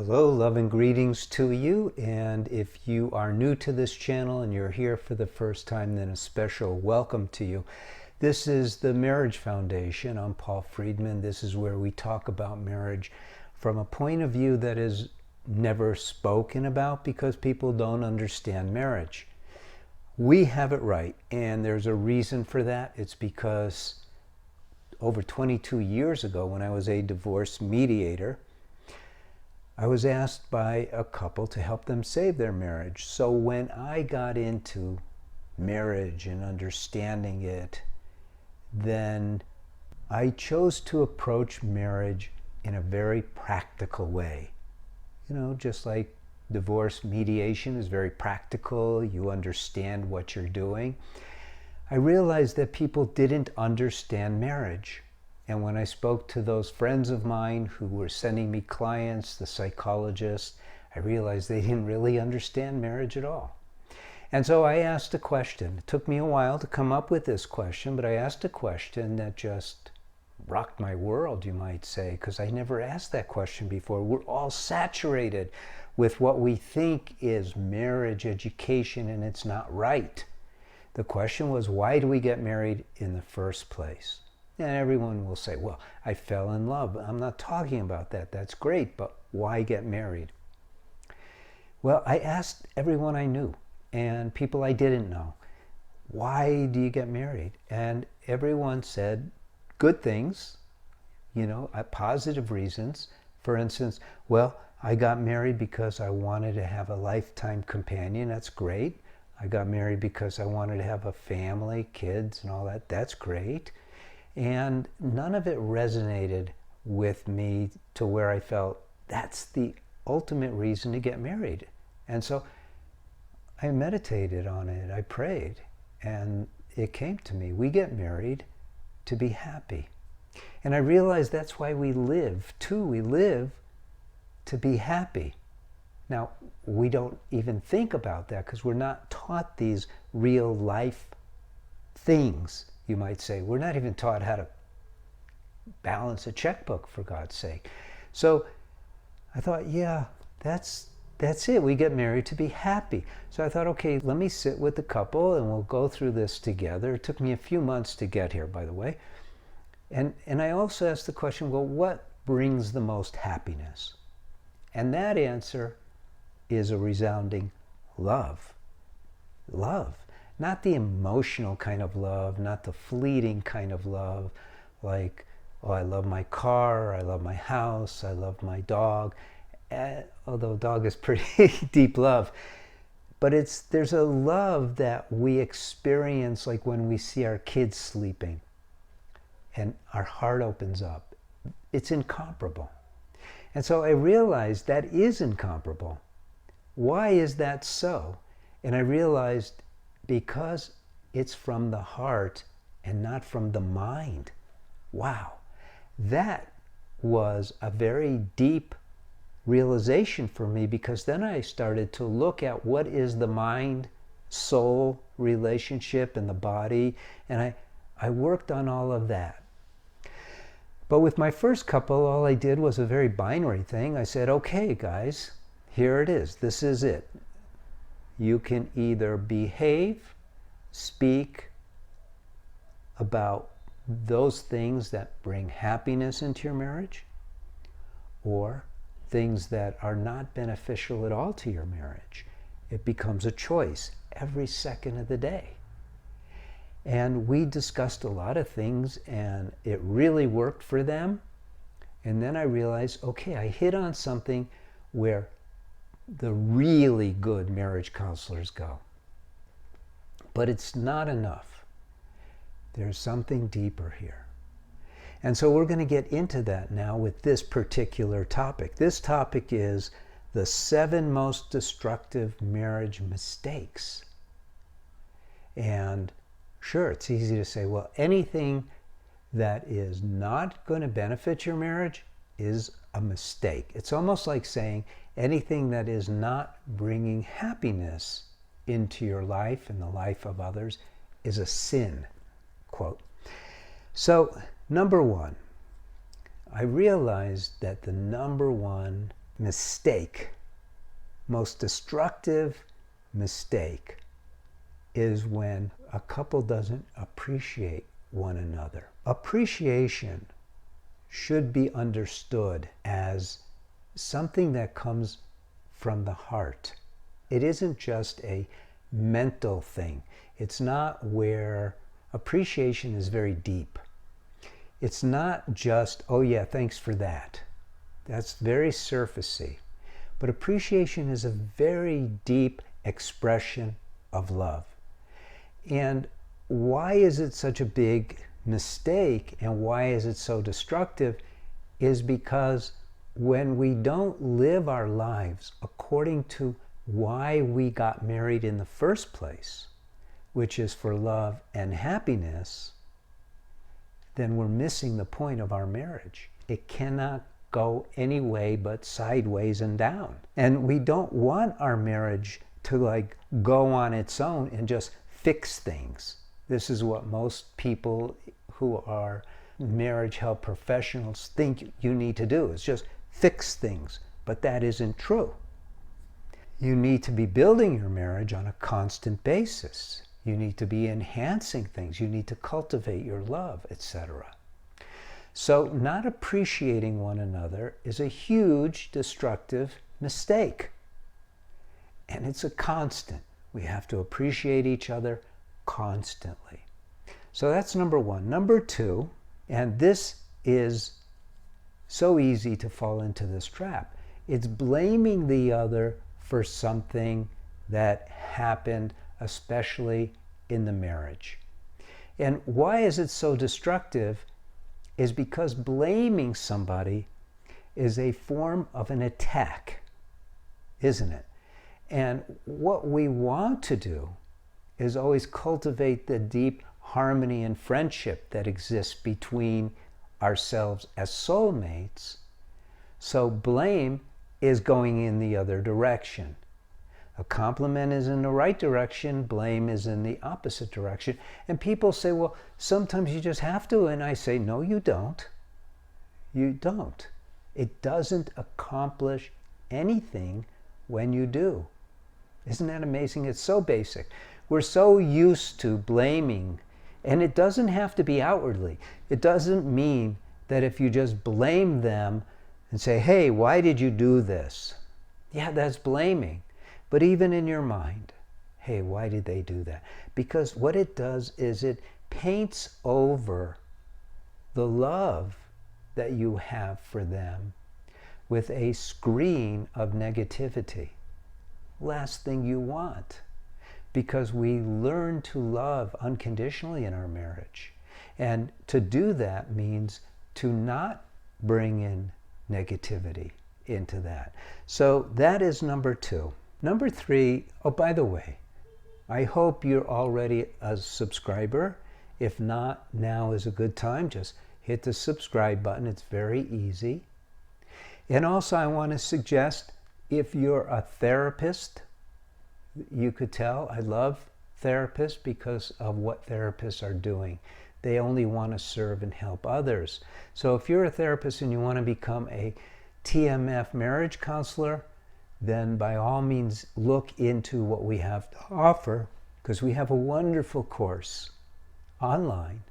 Hello, love and greetings to you. And if you are new to this channel and you're here for the first time, then a special welcome to you. This is the Marriage Foundation. I'm Paul Friedman. This is where we talk about marriage from a point of view that is never spoken about because people don't understand marriage. We have it right, and there's a reason for that. It's because over 22 years ago, when I was a divorce mediator, I was asked by a couple to help them save their marriage. So when I got into marriage and understanding it, then I chose to approach marriage in a very practical way. You know, just like divorce mediation is very practical, you understand what you're doing. I realized that people didn't understand marriage. And when I spoke to those friends of mine who were sending me clients, the psychologists, I realized they didn't really understand marriage at all. And so I asked a question. It took me a while to come up with this question, but I asked a question that just rocked my world, you might say, because I never asked that question before. We're all saturated with what we think is marriage education, and it's not right. The question was, why do we get married in the first place? And everyone will say, well, I fell in love. I'm not talking about that. That's great, but why get married? Well, I asked everyone I knew and people I didn't know, why do you get married? And everyone said good things, positive reasons. For instance, well, I got married because I wanted to have a lifetime companion. That's great. I got married because I wanted to have a family, kids, and all that. That's great. And none of it resonated with me to where I felt that's the ultimate reason to get married. And so I meditated on it, I prayed, and it came to me. We get married to be happy. And I realized that's why we live, too. We live to be happy. Now, we don't even think about that because we're not taught these real life things. You might say, we're not even taught how to balance a checkbook, for God's sake. So I thought, yeah, that's it. We get married to be happy. So I thought, okay, let me sit with the couple and we'll go through this together. It took me a few months to get here, by the way. And I also asked the question, well, what brings the most happiness? And that answer is a resounding love. Love. Not the emotional kind of love, not the fleeting kind of love, like, oh, I love my car, I love my house, I love my dog, although dog is pretty deep love. But there's a love that we experience like when we see our kids sleeping and our heart opens up. It's incomparable. And so I realized that is incomparable. Why is that so? And I realized because it's from the heart and not from the mind. Wow. That was a very deep realization for me because then I started to look at what is the mind-soul relationship in the body, and I worked on all of that. But with my first couple, all I did was a very binary thing. I said, okay, guys, here it is. This is it. You can either behave, speak about those things that bring happiness into your marriage, or things that are not beneficial at all to your marriage. It becomes a choice every second of the day. And we discussed a lot of things, and it really worked for them. And then I realized, okay, I hit on something where the really good marriage counselors go. But it's not enough. There's something deeper here. And so we're going to get into that now with this particular topic. This topic is the 7 most destructive marriage mistakes. And sure, it's easy to say, well, anything that is not going to benefit your marriage is a mistake. It's almost like saying anything that is not bringing happiness into your life and the life of others is a sin, quote. So, number one, I realized that the number one mistake, most destructive mistake is when a couple doesn't appreciate one another. Appreciation should be understood as something that comes from the heart. It isn't just a mental thing. It's not where appreciation is very deep. It's not just, oh yeah, thanks for that. That's very surfacey. But appreciation is a very deep expression of love. And why is it such a big mistake and why is it so destructive is because when we don't live our lives according to why we got married in the first place, which is for love and happiness, then we're missing the point of our marriage. It cannot go any way but sideways and down. And we don't want our marriage to go on its own and just fix things. This is what most people who are marriage help professionals think you need to do, is just fix things. But that isn't true. You need to be building your marriage on a constant basis. You need to be enhancing things. You need to cultivate your love, etc. So not appreciating one another is a huge destructive mistake. And it's a constant. We have to appreciate each other constantly. So that's number one. Number two, and this is so easy to fall into this trap, it's blaming the other for something that happened, especially in the marriage. And why is it so destructive is because blaming somebody is a form of an attack, isn't it? And what we want to do is always cultivate the deep harmony and friendship that exists between ourselves as soulmates. So blame is going in the other direction. A compliment is in the right direction, blame is in the opposite direction. And people say, well, sometimes you just have to. And I say, no, you don't. You don't. It doesn't accomplish anything when you do. Isn't that amazing? It's so basic. We're so used to blaming, and it doesn't have to be outwardly. It doesn't mean that if you just blame them and say, hey, why did you do this? Yeah, that's blaming. But even in your mind, hey, why did they do that? Because what it does is it paints over the love that you have for them with a screen of negativity. Last thing you want. Because we learn to love unconditionally in our marriage. And to do that means to not bring in negativity into that. So that is number two. Number three, oh, by the way, I hope you're already a subscriber. If not, now is a good time. Just hit the subscribe button. It's very easy. And also I want to suggest, if you're a therapist, you could tell I love therapists because of what therapists are doing. They only want to serve and help others. So if you're a therapist and you want to become a TMF marriage counselor, then by all means look into what we have to offer, because we have a wonderful course online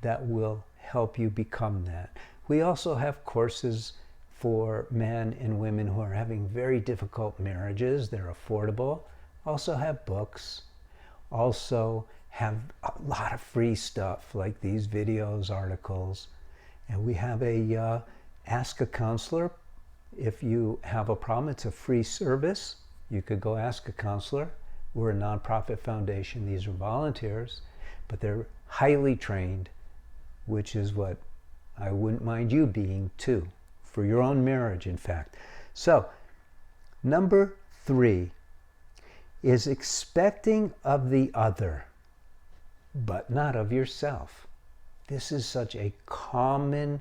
that will help you become that. We also have courses for men and women who are having very difficult marriages. They're affordable. Also have books. Also have a lot of free stuff like these videos, articles. And we have a Ask a Counselor. If you have a problem, it's a free service. You could go ask a counselor. We're a nonprofit foundation. These are volunteers, but they're highly trained, which is what I wouldn't mind you being too, for your own marriage, in fact. So, number three is expecting of the other, but not of yourself. This is such a common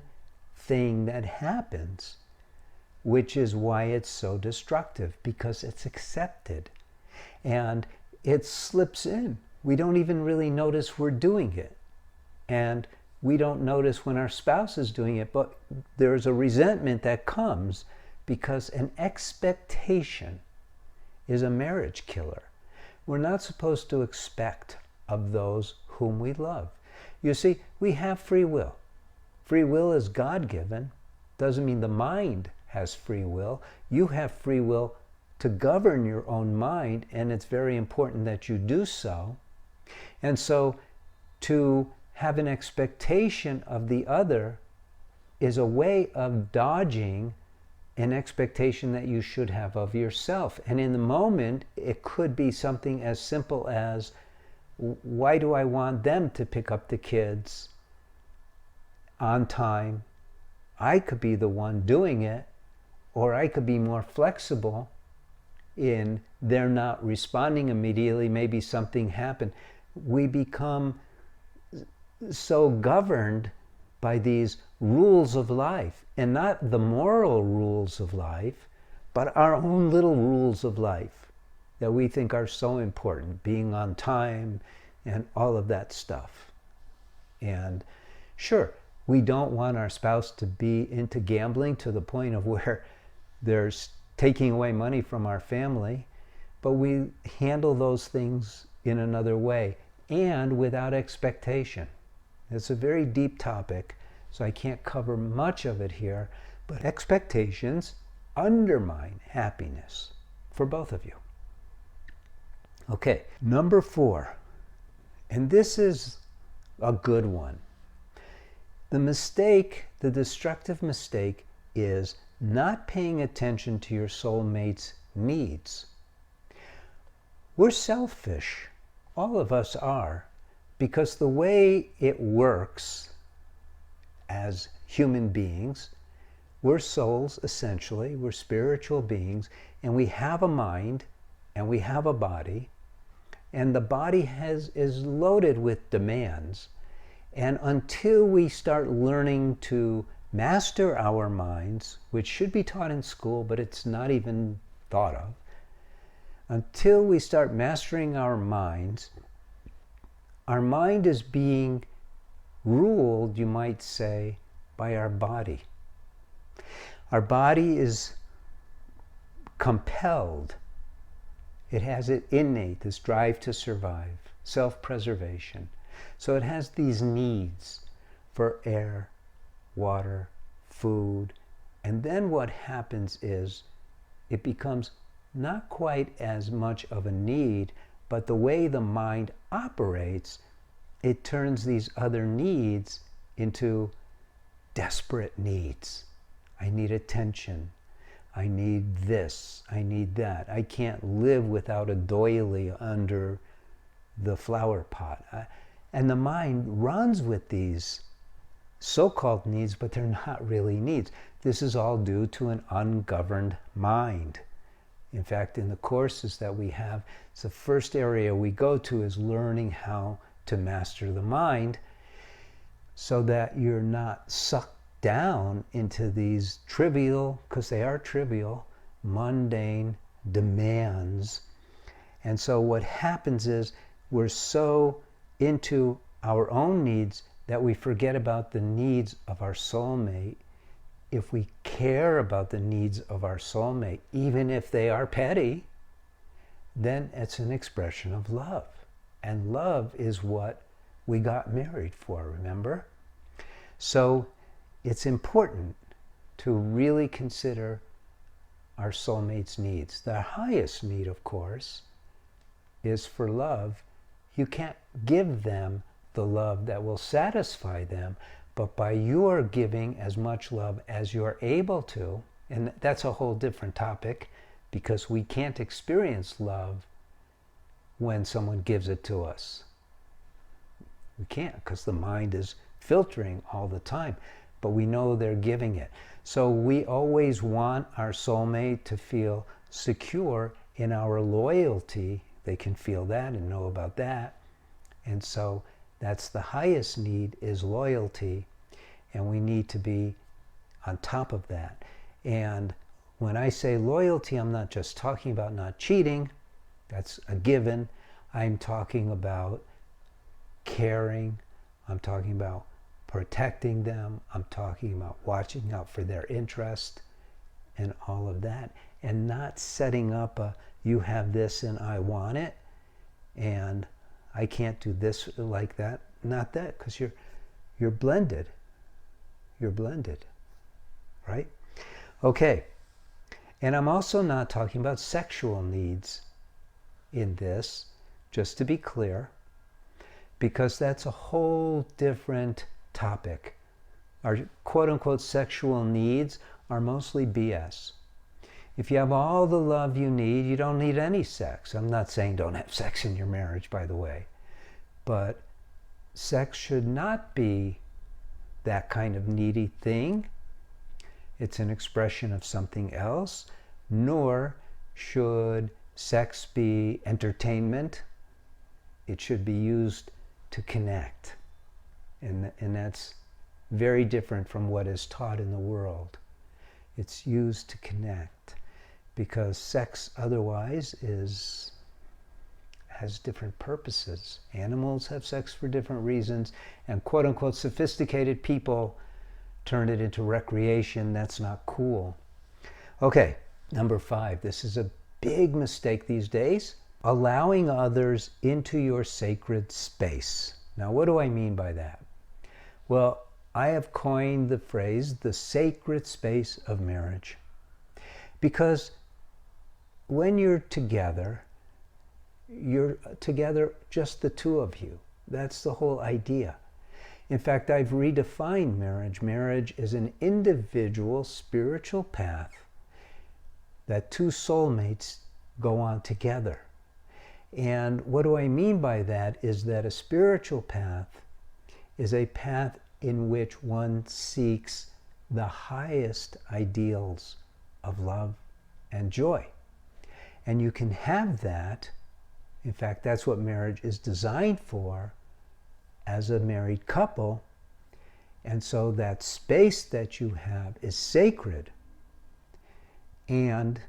thing that happens, which is why it's so destructive, because it's accepted and it slips in. We don't even really notice we're doing it. And we don't notice when our spouse is doing it, but there's a resentment that comes because an expectation is a marriage killer. We're not supposed to expect of those whom we love. You see, we have free will. Free will is God-given. Doesn't mean the mind has free will. You have free will to govern your own mind, and it's very important that you do so. And so to have an expectation of the other is a way of dodging an expectation that you should have of yourself. And in the moment, it could be something as simple as, why do I want them to pick up the kids on time? I could be the one doing it, or I could be more flexible in they're not responding immediately, maybe something happened. We become so governed by these rules of life, and not the moral rules of life, but our own little rules of life that we think are so important, being on time and all of that stuff. And sure, we don't want our spouse to be into gambling to the point of where they're taking away money from our family, but we handle those things in another way and without expectation. It's a very deep topic, so I can't cover much of it here, but expectations undermine happiness for both of you. Okay, number 4, and this is a good one. The mistake, the destructive mistake, is not paying attention to your soulmate's needs. We're selfish. All of us are, because the way it works as human beings, we're souls essentially, we're spiritual beings, and we have a mind and we have a body, and the body is loaded with demands. And until we start learning to master our minds, which should be taught in school, but it's not even thought of, until we start mastering our mind is being ruled, you might say, by our body. Our body is compelled. It has it innate, this drive to survive, self-preservation. So it has these needs for air, water, food, and then what happens is it becomes not quite as much of a need, but the way the mind operates, it turns these other needs into desperate needs. I need attention. I need this. I need that. I can't live without a doily under the flower pot. And the mind runs with these so-called needs, but they're not really needs. This is all due to an ungoverned mind. In fact, in the courses that we have, it's the first area we go to is learning how to master the mind so that you're not sucked down into these trivial, because they are trivial, mundane demands. And so what happens is we're so into our own needs that we forget about the needs of our soulmate. If we care about the needs of our soulmate, even if they are petty, then it's an expression of love. And love is what we got married for, remember? So it's important to really consider our soulmate's needs. The highest need, of course, is for love. You can't give them the love that will satisfy them, but by your giving as much love as you're able to, and that's a whole different topic, because we can't experience love when someone gives it to us. We can't, because the mind is filtering all the time, but we know they're giving it. So we always want our soulmate to feel secure in our loyalty. They can feel that and know about that. And so that's the highest need, is loyalty, and we need to be on top of that. And when I say loyalty, I'm not just talking about not cheating. That's a given. I'm talking about caring. I'm talking about protecting them. I'm talking about watching out for their interest. and all of that, and not setting up a, you have this and I want it, and I can't do this like that. Not that, because you're blended. You're blended, right? Okay. And I'm also not talking about sexual needs in this, just to be clear, because that's a whole different topic. Our quote-unquote sexual needs are mostly BS. If you have all the love you need, you don't need any sex. I'm not saying don't have sex in your marriage, by the way. But sex should not be that kind of needy thing. It's an expression of something else. Nor should sex be entertainment. It should be used to connect. And that's very different from what is taught in the world. It's used to connect, because sex otherwise has different purposes. Animals have sex for different reasons, and quote-unquote sophisticated people turn it into recreation. That's not cool. Okay, number 5. This is a big mistake these days. Allowing others into your sacred space. Now, what do I mean by that? Well, I have coined the phrase, the sacred space of marriage. Because when you're together just the two of you. That's the whole idea. In fact, I've redefined marriage. Marriage is an individual spiritual path that two soulmates go on together. And what do I mean by that is that a spiritual path is a path in which one seeks the highest ideals of love and joy. And you can have that. In fact, that's what marriage is designed for as a married couple. And so that space that you have is sacred. And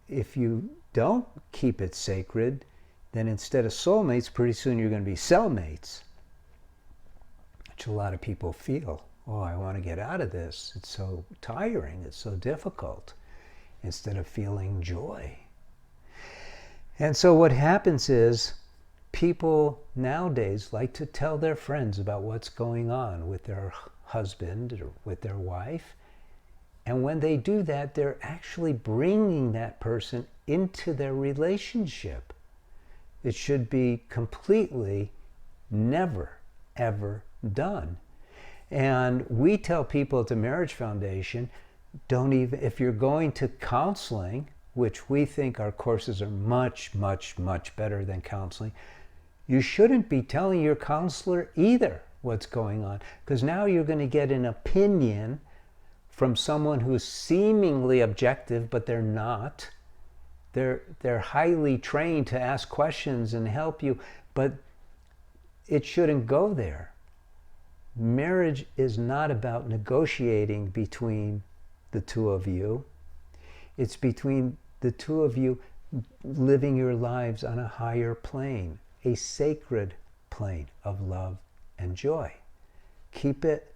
if you don't keep it sacred, then instead of soulmates, pretty soon you're going to be cellmates, which a lot of people feel. Oh, I want to get out of this. It's so tiring. It's so difficult. Instead of feeling joy. And so what happens is people nowadays like to tell their friends about what's going on with their husband or with their wife. And when they do that, they're actually bringing that person into their relationship. It should be completely never, ever done. And we tell people at the Marriage Foundation, don't even, if you're going to counseling, which we think our courses are much, much, much better than counseling, you shouldn't be telling your counselor either what's going on, because now you're going to get an opinion from someone who's seemingly objective, but they're not. They're highly trained to ask questions and help you, but it shouldn't go there. Marriage is not about negotiating between the two of you. It's between the two of you living your lives on a higher plane, a sacred plane of love and joy. Keep it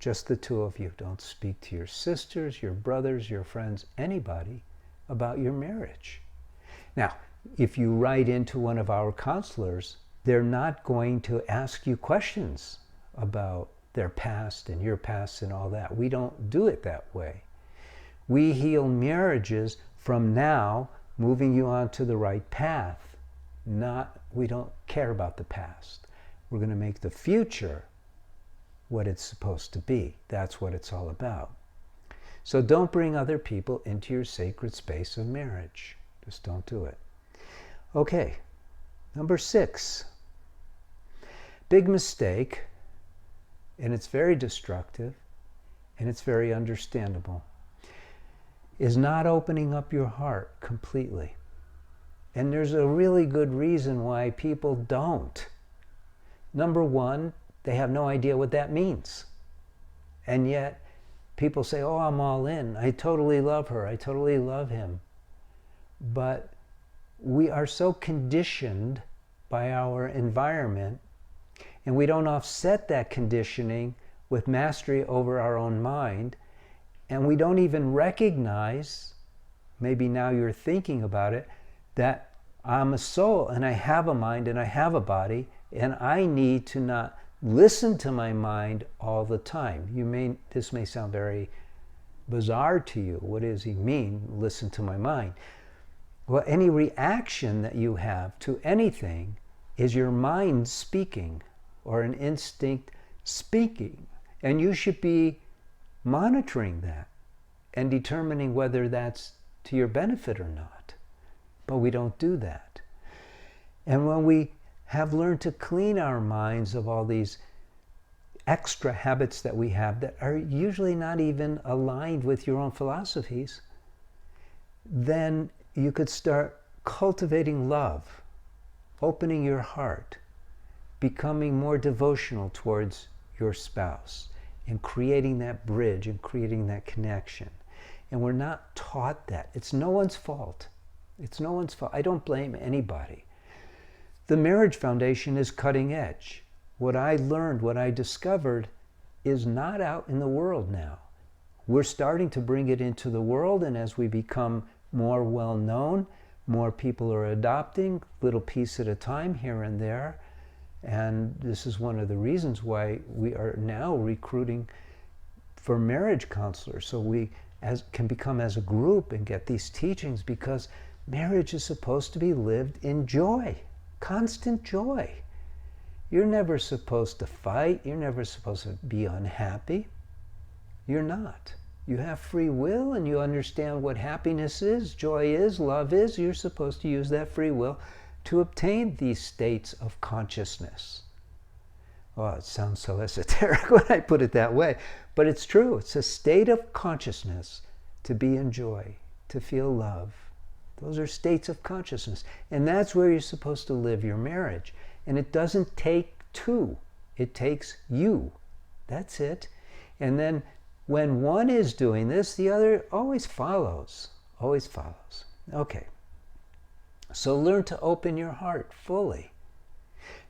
just the two of you. Don't speak to your sisters, your brothers, your friends, anybody about your marriage. Now, if you write into one of our counselors, they're not going to ask you questions about their past and your past and all that. We don't do it that way. We heal marriages from now, moving you on to the right path. We don't care about the past. We're going to make the future what it's supposed to be. That's what it's all about. So don't bring other people into your sacred space of marriage. Just don't do it. Okay, number 6. Big mistake, and it's very destructive, and it's very understandable, is not opening up your heart completely. And there's a really good reason why people don't. Number 1, they have no idea what that means. And yet, people say, oh, I'm all in. I totally love her. I totally love him. But we are so conditioned by our environment, and we don't offset that conditioning with mastery over our own mind. And we don't even recognize, maybe now you're thinking about it, that I'm a soul and I have a mind and I have a body, and I need to not listen to my mind all the time. This may sound very bizarre to you. What does he mean, listen to my mind? Well, any reaction that you have to anything is your mind speaking, or an instinct speaking. And you should be monitoring that and determining whether that's to your benefit or not. But we don't do that. And when we have learned to clean our minds of all these extra habits that we have that are usually not even aligned with your own philosophies, then you could start cultivating love, opening your heart, becoming more devotional towards your spouse, and creating that bridge and creating that connection. And we're not taught that. It's no one's fault. It's no one's fault. I don't blame anybody. The Marriage Foundation is cutting edge. What I learned, what I discovered, is not out in the world now. We're starting to bring it into the world, and as we become more well-known, more people are adopting, little piece at a time here and there. And this is one of the reasons why we are now recruiting for marriage counselors, so we can become as a group and get these teachings, because marriage is supposed to be lived in joy, constant joy. You're never supposed to fight. You're never supposed to be unhappy. You're not. You have free will, and you understand what happiness is, joy is, love is. You're supposed to use that free will to obtain these states of consciousness. Well, it sounds so esoteric when I put it that way, but it's true. It's a state of consciousness to be in joy, to feel love. Those are states of consciousness, and that's where you're supposed to live your marriage. And it doesn't take two. It takes you. That's it. And then when one is doing this, the other always follows. Always follows. Okay. So learn to open your heart fully.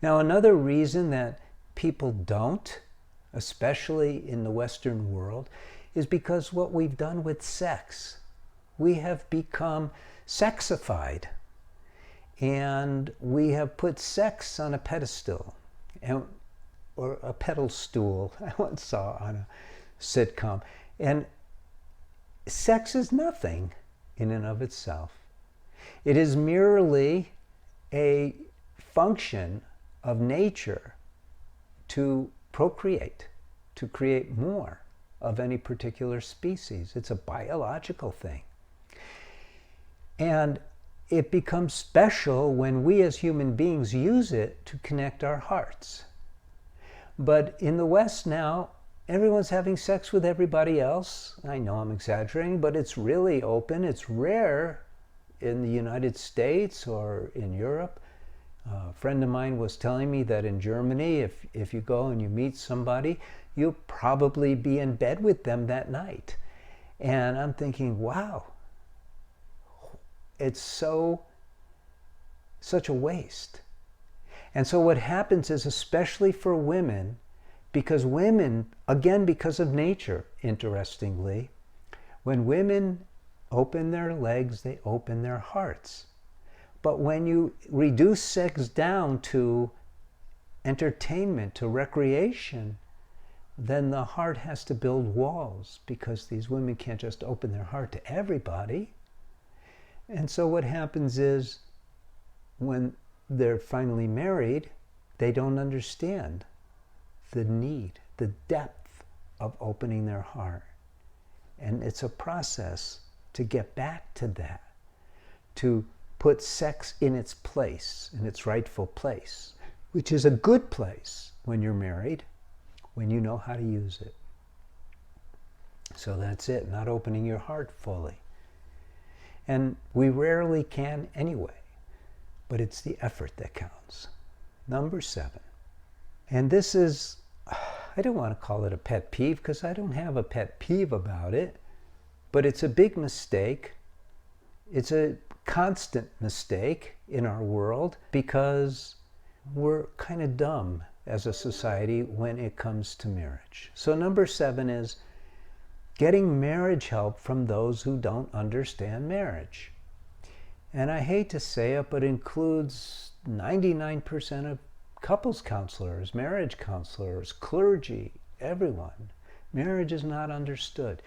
Now, another reason that people don't, especially in the Western world, is because what we've done with sex. We have become sexified. And we have put sex on a pedestal, or a pedal stool, I once saw on a sitcom. And sex is nothing in and of itself. It is merely a function of nature to procreate, to create more of any particular species. It's a biological thing. And it becomes special when we as human beings use it to connect our hearts. But in the West now, everyone's having sex with everybody else. I know I'm exaggerating, but it's really open. It's rare in the United States or in Europe. A friend of mine was telling me that in Germany, if you go and you meet somebody, you'll probably be in bed with them that night. And I'm thinking, wow, it's such a waste. And so what happens is, especially for women, because women, again, because of nature, interestingly, when women open their legs, they open their hearts. But when you reduce sex down to entertainment, to recreation, then the heart has to build walls, because these women can't just open their heart to everybody. And so what happens is, when they're finally married, they don't understand the need, the depth of opening their heart. And it's a process to get back to that, to put sex in its place, in its rightful place, which is a good place when you're married, when you know how to use it. So that's it, not opening your heart fully. And we rarely can anyway, but it's the effort that counts. Number 7. And this is, I don't want to call it a pet peeve, because I don't have a pet peeve about it, but it's a big mistake. It's a constant mistake in our world, because we're kind of dumb as a society when it comes to marriage. So number 7 is, getting marriage help from those who don't understand marriage. And I hate to say it, but includes 99% of couples counselors, marriage counselors, clergy, everyone. Marriage is not understood.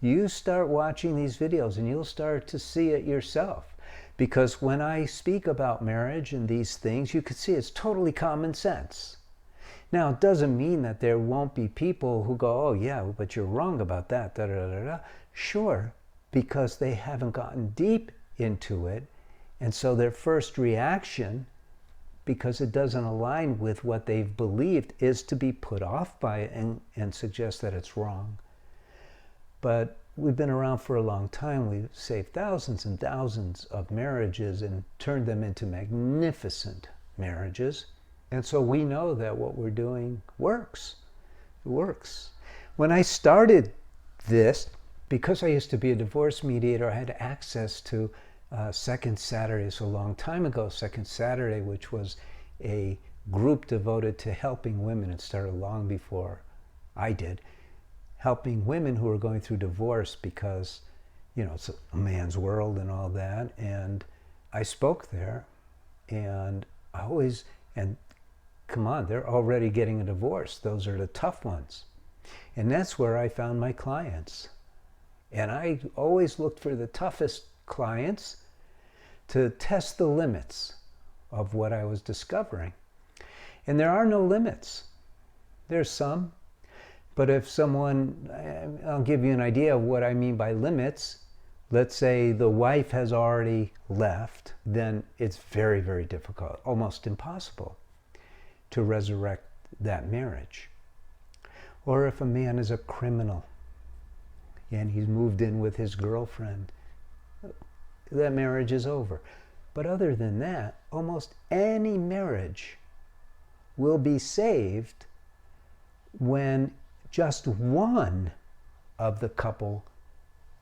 You start watching these videos and you'll start to see it yourself. Because when I speak about marriage and these things, you can see it's totally common sense. Now, it doesn't mean that there won't be people who go, oh yeah, but you're wrong about that, da da da da. Sure, because they haven't gotten deep into it. And so their first reaction, because it doesn't align with what they've believed, is to be put off by it and suggest that it's wrong. But we've been around for a long time. We've saved thousands and thousands of marriages and turned them into magnificent marriages. And so we know that what we're doing works. It works. When I started this, because I used to be a divorce mediator, I had access to Second Saturdays a long time ago. Second Saturday, which was a group devoted to helping women. It started long before I did. Helping women who are going through divorce because, you know, it's a man's world and all that. And I spoke there, and come on, they're already getting a divorce. Those are the tough ones. And that's where I found my clients. And I always looked for the toughest clients to test the limits of what I was discovering. And there are no limits. There's some. But if someone, I'll give you an idea of what I mean by limits. Let's say the wife has already left, then it's very, very difficult, almost impossible, to resurrect that marriage. Or if a man is a criminal and he's moved in with his girlfriend, that marriage is over. But other than that, almost any marriage will be saved when just one of the couple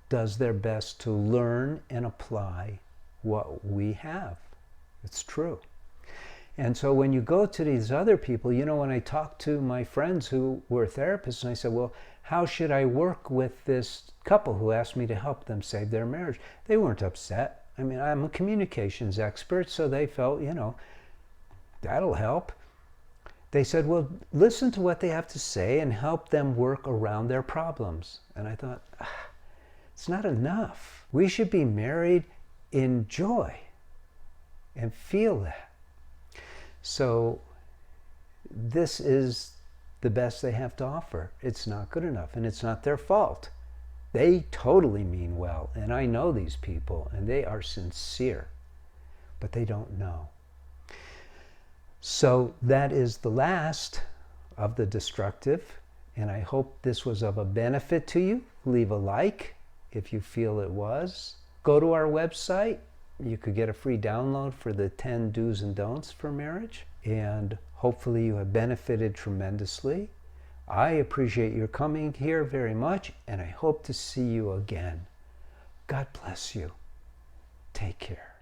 does their best to learn and apply what we have. It's true. And so when you go to these other people, you know, when I talk to my friends who were therapists, and I said, well, how should I work with this couple who asked me to help them save their marriage? They weren't upset. I mean, I'm a communications expert, so they felt, you know, that'll help. They said, well, listen to what they have to say and help them work around their problems. And I thought, it's not enough. We should be married in joy and feel that. So this is the best they have to offer. It's not good enough, and it's not their fault. They totally mean well, and I know these people, and they are sincere, but they don't know. So that is the last of the destructive, and I hope this was of a benefit to you. Leave a like if you feel it was. Go to our website. You could get a free download for the 10 do's and don'ts for marriage, and hopefully you have benefited tremendously. I appreciate your coming here very much, and I hope to see you again. God bless you. Take care.